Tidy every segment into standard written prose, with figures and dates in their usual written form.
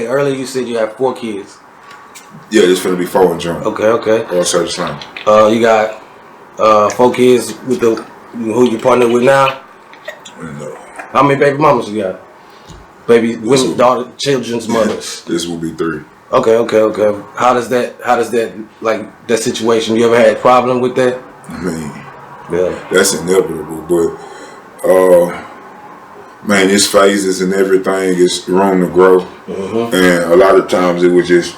earlier you said you have 4 kids. Yeah, it's gonna be 4 in June. Okay. Or such time. You got 4 kids with who you partner with now? No. How many baby mamas you got? Baby, women, daughter, children's mothers. This will be 3. Okay. How does that like that situation? You ever had a problem with that? I mean, yeah, that's inevitable. But man, it's phases and everything. It's room to grow, and a lot of times it was just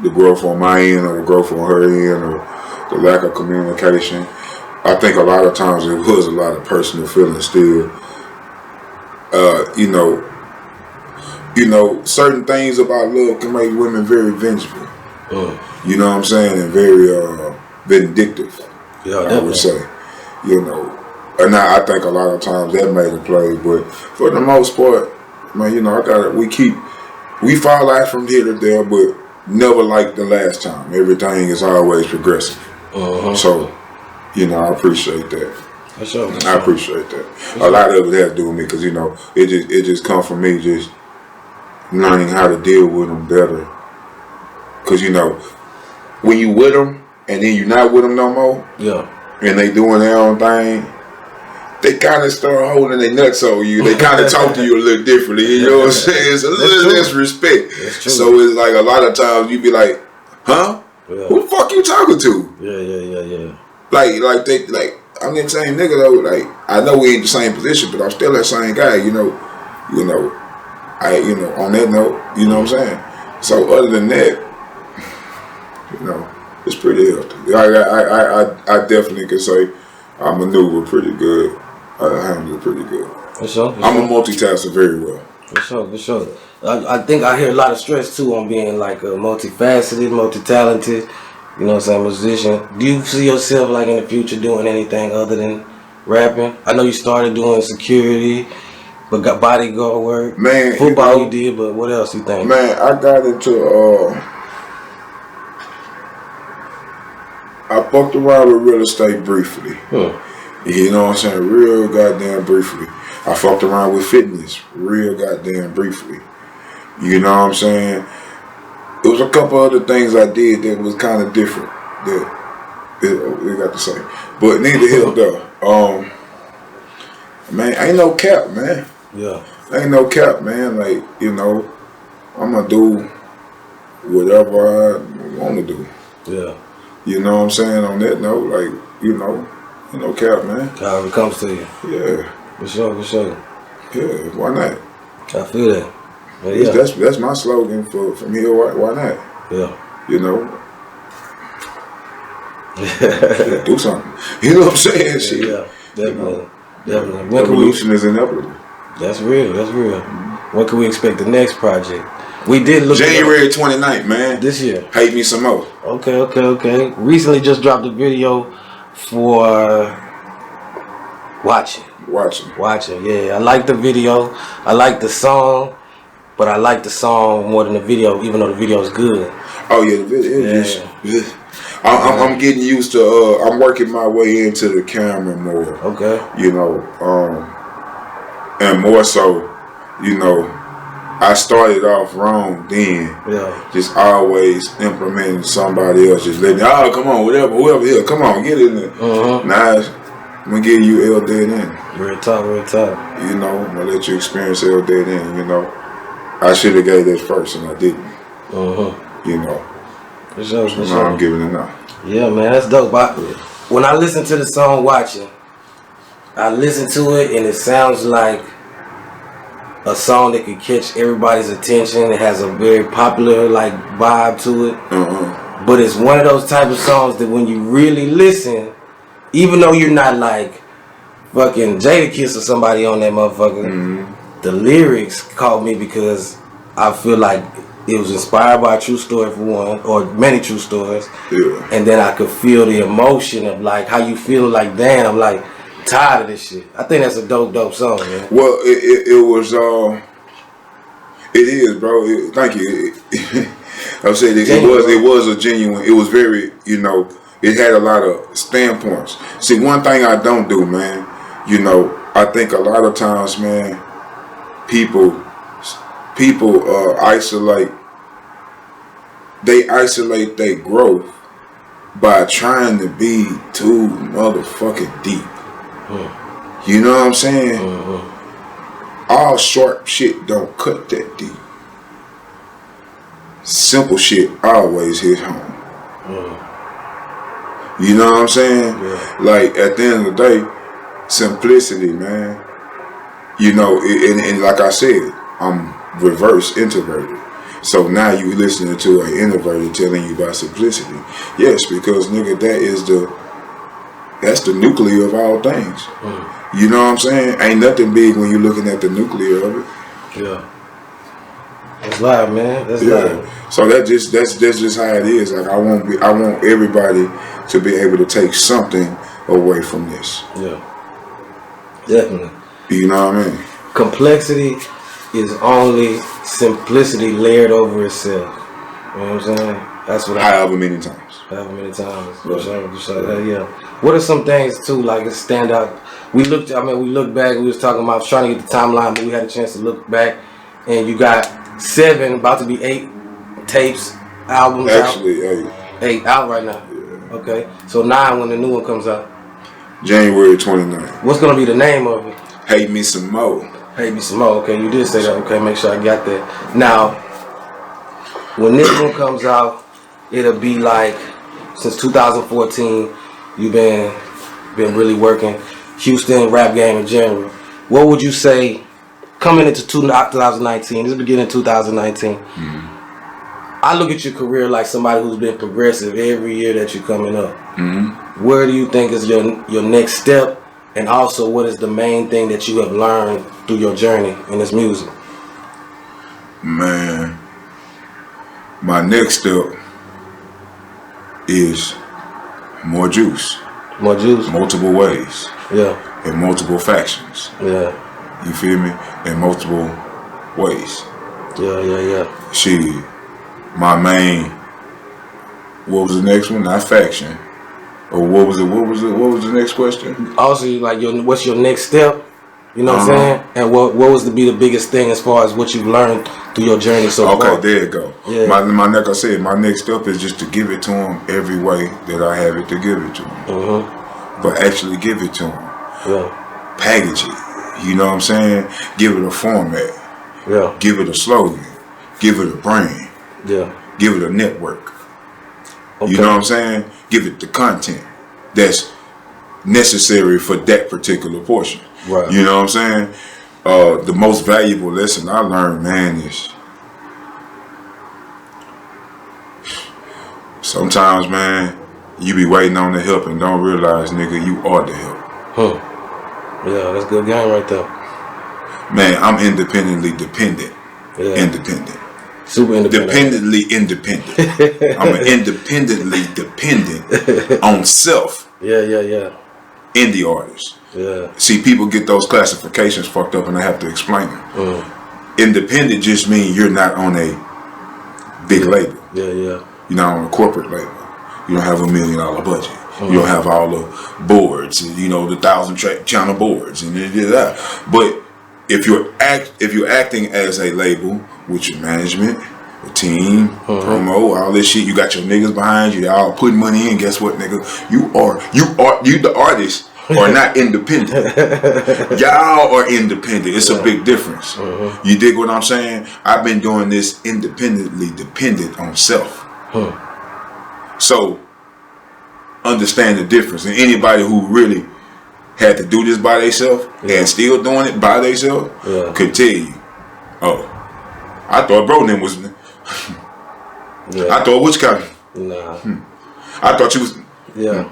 the growth on my end or the growth on her end or the lack of communication. I think a lot of times it was a lot of personal feelings still. You know, certain things about love can make women very vengeful. You know what I'm saying? And very vindictive. Yeah, I would say. You know, and I think a lot of times that made a play, but for the most part, man, you know, we fall out from here to there, but never like the last time. Everything is always progressive. So, you know, I appreciate that. For sure. I appreciate that. A lot of it has to do with me because, you know, it just come from me just learning how to deal with them better. Because, you know, when you with them and then you're not with them no more, and they doing their own thing, they kind of start holding their nuts on you. They kind of talk to you a little differently. You know what I'm saying? It's a little less respect. So it's like a lot of times you be like, huh? Yeah. Who the fuck you talking to? Yeah. Like I'm the same nigga though. Like I know we ain't the same position, but I'm still that same guy. You know, on that note, you know what I'm saying. So other than that, you know, it's pretty healthy. I definitely can say I maneuver pretty good. I handle it pretty good. For sure. I'm a multitasker very well. For sure. I think I hear a lot of stress too on being like a multifaceted, multi-talented, you know what I'm saying, musician. Do you see yourself like in the future doing anything other than rapping? I know you started doing security, but got bodyguard work. Man, football you did, but what else you think? Man, I got into I fucked around with real estate briefly. You know what I'm saying? Real goddamn briefly. I fucked around with fitness real goddamn briefly. You know what I'm saying? There was a couple other things I did that was kind of different that they got to say. But neither here though. Man, ain't no cap, man. Yeah. Ain't no cap, man. Like, you know, I'm going to do whatever I want to do. Yeah. You know what I'm saying? On that note, like, you know, ain't no cap, man. However it comes to you. Yeah. For sure. Yeah, why not? I feel that. But yeah. That's my slogan from here. Why not? Yeah. You know. Yeah, do something. You know what I'm saying? Shit. Yeah, definitely. Definitely. Revolution is inevitable. That's real. When can we expect the next project? We did look January 29th, man. This year. Hate me some more. Okay. Recently just dropped a video for Watching. Yeah, I like the video. I like the song, but I like the song more than the video, even though the video is good. Oh yeah, the video is. I'm getting used to. I'm working my way into the camera more. Okay. You know, and more so, you know, I started off wrong then. Yeah. Just always implementing somebody else. Just letting, come on, whoever here, come on, get in there. Now I'm gonna give you L dead in. Real talk. You know, I'm gonna let you experience L dead in. You know, I should have gave that first and I didn't. You know. For sure. Now I'm giving it now. Yeah, man, that's dope. When I listen to the song Watching, I listen to it and it sounds like a song that could catch everybody's attention. It has a very popular like vibe to it. But it's one of those type of songs that when you really listen, even though you're not like fucking Jadakiss or somebody on that motherfucker, the lyrics caught me because I feel like it was inspired by a true story for one, or many true stories. Yeah. And then I could feel the emotion of like how you feel like, damn, I'm like tired of this shit. I think that's a dope song, man. Well, it was, it is, bro. Thank you. I said it was a genuine. It was very, you know, it had a lot of standpoints. See, one thing I don't do, man. You know, I think a lot of times, man, people people isolate their growth by trying to be too motherfucking deep. You know what I'm saying? All sharp shit don't cut that deep. Simple shit always hits home. You know what I'm saying? Yeah. Like, at the end of the day, simplicity, man. You know, and like I said, I'm reverse introverted. So now you listening to an innovator telling you about simplicity. Yes, because nigga, that's the nuclear of all things. You know what I'm saying? Ain't nothing big when you're looking at the nuclear of it. Yeah. That's live, man. That's live. So that's just how it is. Like I want everybody to be able to take something away from this. Yeah. Definitely. You know what I mean? Complexity is only simplicity layered over itself. You know what I'm saying? That's what however many times. Yeah. What are some things too, like a standout? We looked back, we was talking about, I was trying to get the timeline, but we had a chance to look back, and you got 7, about to be 8 tapes, albums Actually, out. 8 out right now. Yeah. Okay. So 9 when the new one comes out. January 29th. What's gonna be the name of it? Hate Me Some More. Hate Me Some More. Okay, you did say that. Okay, make sure I got that. Now, when this one comes out, it'll be like, since 2014, you've been really working Houston rap game in general. What would you say coming into 2019? This is beginning of 2019. I look at your career like somebody who's been progressive every year that you're coming up. Where do you think is your next step, and also what is the main thing that you have learned through your journey in this music? Man, my next step is more juice. More juice? Multiple ways. Yeah. In multiple factions. Yeah. You feel me? In multiple ways. Yeah. Shit. My main, what was the next one? Not faction. Or what was the next question? Also, like, what's your next step? You know what I'm saying? And what was to be the biggest thing as far as what you've learned through your journey so far? Okay, there you go. Yeah. Like I said, my next step is just to give it to them every way that I have it to give it to them. But actually give it to them. Yeah. Package it. You know what I'm saying? Give it a format. Yeah. Give it a slogan. Give it a brand. Yeah. Give it a network. Okay. You know what I'm saying? Give it the content that's necessary for that particular portion. Right. You know what I'm saying? The most valuable lesson I learned, man, is sometimes, man, you be waiting on the help and don't realize, nigga, you are the help. Yeah, that's a good game right there. Man, I'm independently dependent. Yeah. Independent. Super independent. Dependently independent. I'm independently dependent on self. Yeah. In the artist. Yeah. See, people get those classifications fucked up and I have to explain them. Independent just means you're not on a big label. Yeah. You're not on a corporate label. You don't have $1 million budget. You don't have all the boards, the 1,000 channel boards and that. But if you're acting as a label with your management, a team, promo, all this shit, you got your niggas behind you, y'all putting money in. Guess what, nigga? You the artist are not independent. Y'all are independent. It's a big difference. You dig what I'm saying? I've been doing this independently dependent on self. So understand the difference. And anybody who really had to do this by themselves and still doing it by themselves could tell you, oh, I thought bro name was I thought which kind? Nah. I thought you was Yeah.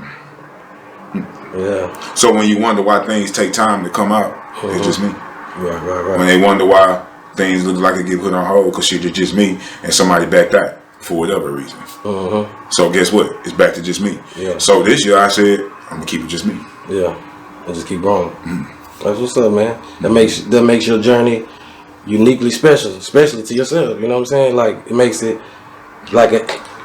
So when you wonder why things take time to come out, it's just me. Right. When they wonder why things look like they get put on hold because shit is just me and somebody backed out for whatever reason. So guess what? It's back to just me. Yeah. So this year I said I'm gonna keep it just me. Yeah. And just keep growing. That's what's up, man. That makes your journey uniquely special, especially to yourself. You know what I'm saying? Like, it makes it like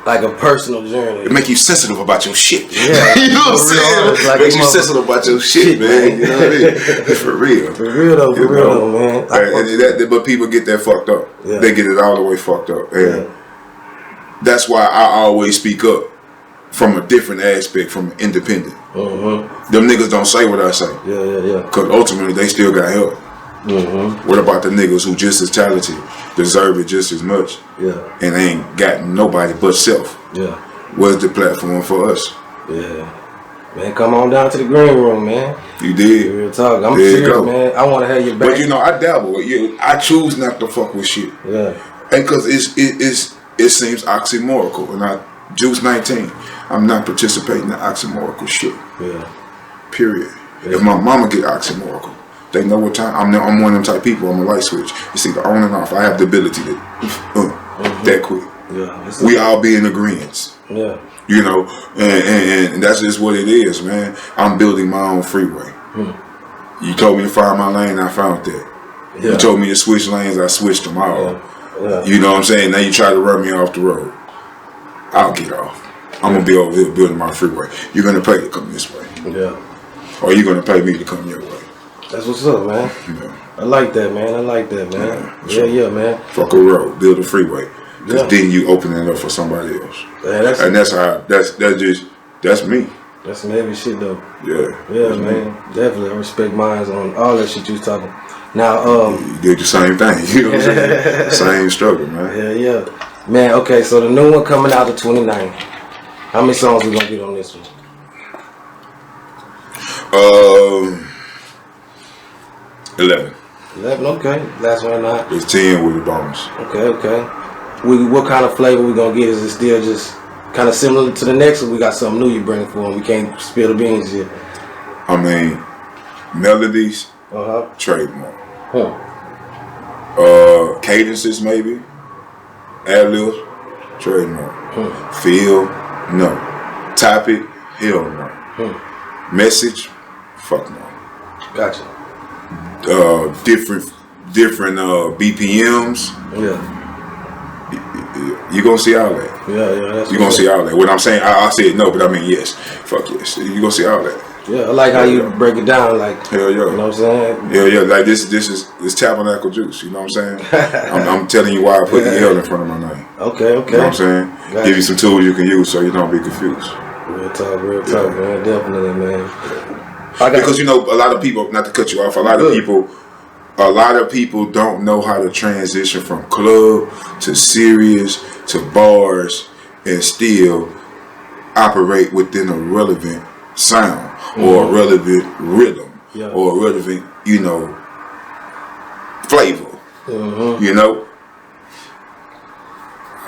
like a personal journey. It make you sensitive about your shit. Yeah. You know what I'm saying? Like Makes you sensitive about your shit, man. You know what I mean? For real. For real though, man. But people get that fucked up. Yeah. They get it all the way fucked up. And that's why I always speak up from a different aspect, from independent. Them niggas don't say what I say. Yeah. Because ultimately they still got help. What about the niggas who just as talented, deserve it just as much, and ain't got nobody but self? Where's the platform for us? Man, come on down to the green room, man. You did. Real talk. I'm serious, man. I want to have your back. But you know, I dabble with you. I choose not to fuck with shit. And because it seems oxymorical, and I Juice 19. I'm not participating in oxymorical shit. Period. If my mama get oxymorical, they know what time. I'm one of them type people. I'm a light switch. You see, the on and off. I have the ability to that quick. We all be in agreement. You know, and that's just what it is, man. I'm building my own freeway. You told me to find my lane, I found that. You told me to switch lanes, I switched them all. You know what I'm saying? Now you try to run me off the road. I'll get off. I'm gonna be over here building my freeway. You're gonna pay to come this way. Or you're gonna pay me to come your way. That's what's up, man. I like that, man. Yeah, man. Fuck a road, build a freeway. Cause then you open it up for somebody else. And that's me. That's some heavy shit though. Yeah, man. Definitely, I respect mines on all that shit you was talking. Now, you did the same thing. You know what I'm saying? Same struggle, man. Yeah. Man, okay, so the new one coming out the 29th. How many songs we gonna get on this one? 11. 11, okay. Last one not. It's 10 with the bonus. Okay. What kind of flavor we gonna get? Is it still just kind of similar to the next, or we got something new you bring for them? We can't spill the beans yet. I mean, melodies, trademark. Cadences maybe, ad-libs, trademark. Feel, no. Topic, hell no. Message, fuck no. Gotcha. Different BPMs. You gonna see all that. You gonna see all that. When I'm saying I said no, but I mean yes. Fuck yes. You gonna see all that. I like how you break it down. Like hell yeah. You know what I'm Yeah. saying? Like this is tabernacle juice. You know what I'm saying? I'm telling you why I put the L in front of my name. Okay. You know what I'm saying? Gotcha. Give you some tools you can use so you don't be confused. Real talk, man. Definitely, man. Because you know, a lot of people, not to cut you off, a lot of people don't know how to transition from club to serious to bars and still operate within a relevant sound or a relevant rhythm or a relevant, flavor. You know,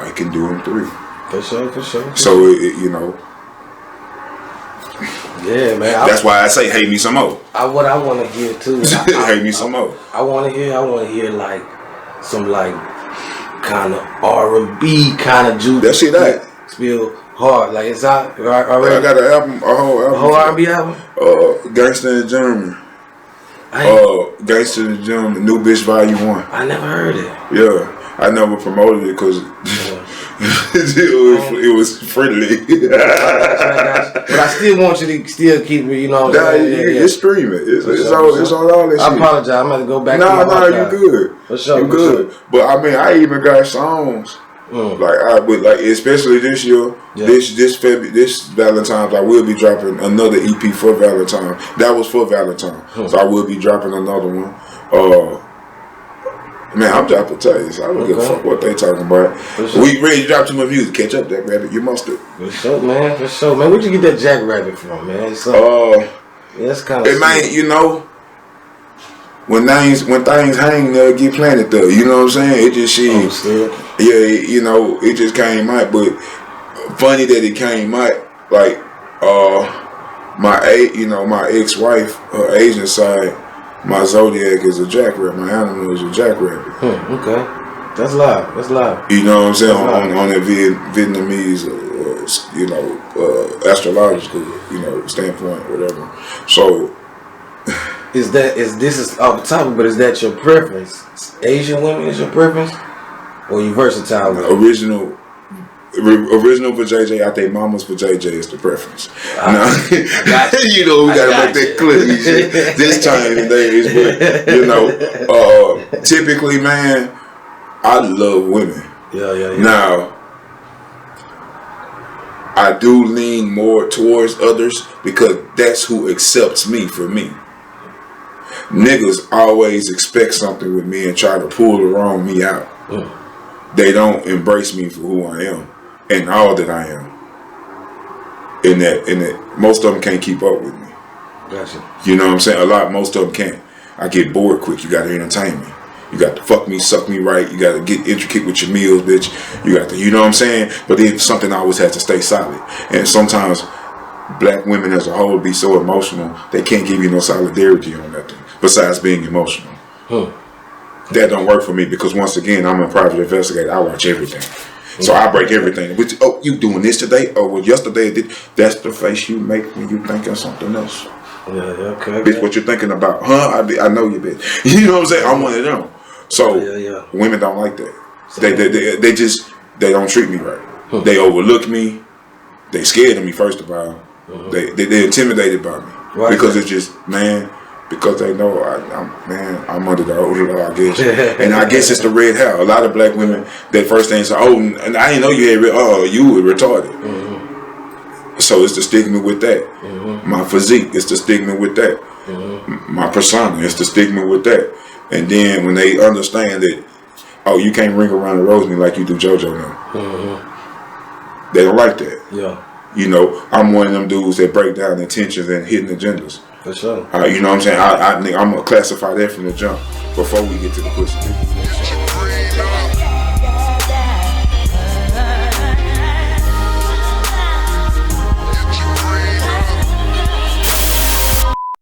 I can do them 3. For sure. So yeah, man. That's why I say, hate me some more. What I want to hear too. Hate me some more. I want to hear like some kind of R&B kind of juice. That shit that. Feel hard. Like it's out already. I got an album, a whole R&B album. Gangsta in German. Gangsta in German, New Bitch Volume 1. I never heard it. Yeah, I never promoted it because it was friendly. But I still want you to still keep it, It's streaming. It's on all that shit. I apologize. I'm gonna go back. No, you good. For sure. You good. But I mean, I even got songs especially this year, this Valentine's, I will be dropping another EP for Valentine. That was for Valentine, so I will be dropping another one. Man, I'm dropping tapes. I don't give a fuck what they talking about. Sure. We ready to drop too much music. Catch up, Jack Rabbit. You must have. For sure, man. Where'd you get that Jack Rabbit from, man? It's that's kind of. When things hang, they'll get planted though. You know what I'm saying? It just shit. It just came out. But funny that it came out. Like my ex-wife, her Asian side, my zodiac is a jackrabbit. My animal is a jackrabbit. Okay, that's live. You know what I'm saying? On that Vietnamese, astrological, standpoint, whatever. So. This is off the topic, but is that your preference? Asian women is your preference, or you versatile? original for JJ. I think Mama's for JJ is the preference. Now, you know, we gotta make that clear this time and days. But you know, typically, man, I love women. Yeah. Now, I do lean more towards others because that's who accepts me for me. Niggas always expect something with me and try to pull the wrong me out. They don't embrace me for who I am and all that I am. And that most of them can't keep up with me. Gotcha. You know what I'm saying? Most of them can't. I get bored quick. You gotta entertain me. You got to fuck me, suck me right. You got to get intricate with your meals, bitch. You got to, you know what I'm saying? But then something always has to stay solid. And sometimes black women as a whole be so emotional, they can't give you no solidarity on nothing besides being emotional. That don't work for me because once again, I'm a private investigator. I watch everything. So I break everything. Oh, you doing this today? Oh, well, yesterday I did. That's the face you make when you thinking something else. Yeah, okay. Bitch, what you thinking about? Huh? I know you, bitch. You know what I'm saying? I'm one of them. So women don't like that. So, they don't treat me right. They overlook me. They scared of me first of all. They're intimidated by me because it's just because they know I'm under the older law, I guess. And I guess it's the red hair. A lot of black women, their first thing is, oh, and I didn't know you had you were retarded. So it's the stigma with that. My physique is the stigma with that. My persona is the stigma with that. And then when they understand that, oh, you can't ring around the rosy like you do JoJo now. They don't like that. Yeah. You know, I'm one of them dudes that break down intentions and hidden agendas. For sure. You know what I'm saying? I'm going to classify that from the jump before we get to the pussy.